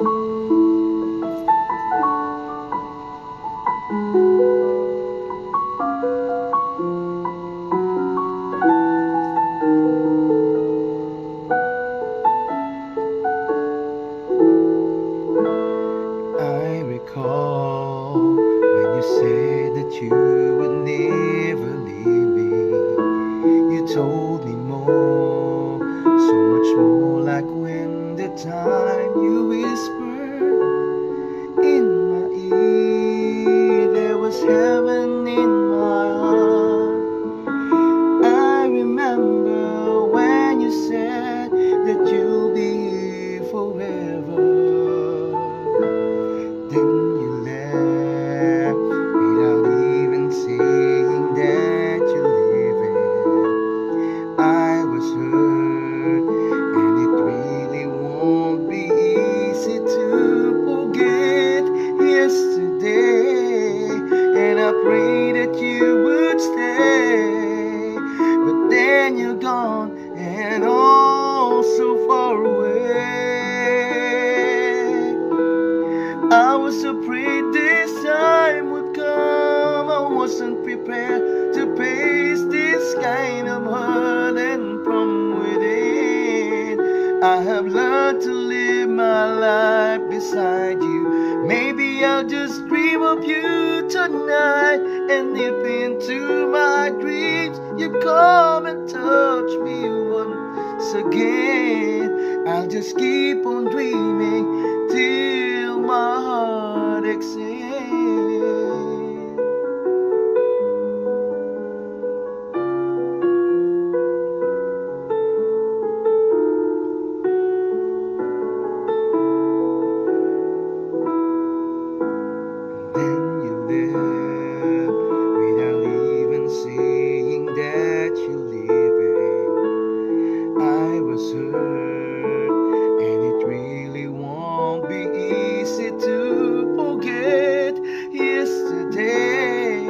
I recall when you said that you would never leave me. You told me more, so much more, like when the time you whispered in my ear, there was heaven in my heart. I remember when you said that you'll be here forever. Then you left without even saying that you're leaving. I was hurt, and it really won't be easy to forget yesterday. And I pray that you would stay, but then you're gone and oh so far away. I was afraid this time would come. I wasn't prepared to face this kind of hurt, and from within I have learned to live my life beside you. Maybe I'll just dream of you tonight, and if into my dreams you come and touch me once again, I'll just keep on dreaming till my heart exhales. Then you left without even saying that you're leaving. I was hurt, and it really won't be easy to forget yesterday.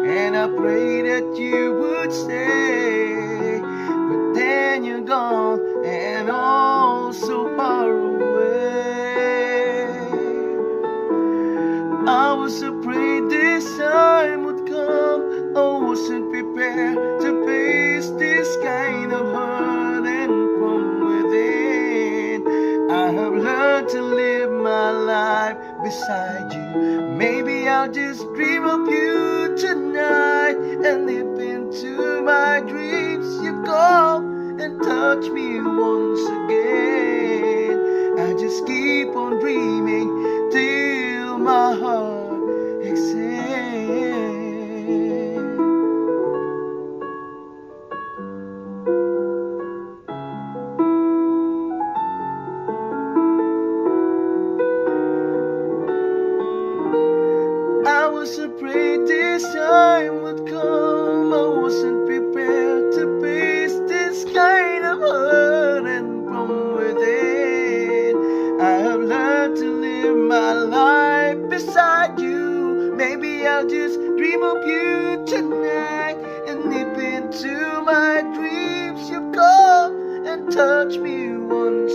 And I pray that you would stay, but then you're gone and oh so far away. I was afraid this time would come. I wasn't prepared to face this kind of hurt, and from within I have learned to live my life beside you. Maybe I'll just dream of you tonight, and if into my dreams you come and touch me once again, I just keep on dreaming till my heart exhales. I was afraid this time would come. I wasn't prepared to face this kind of hurt, and from within I have learned to live my life beside you. Maybe I'll just dream of you tonight, and if into my dreams you come and touch me once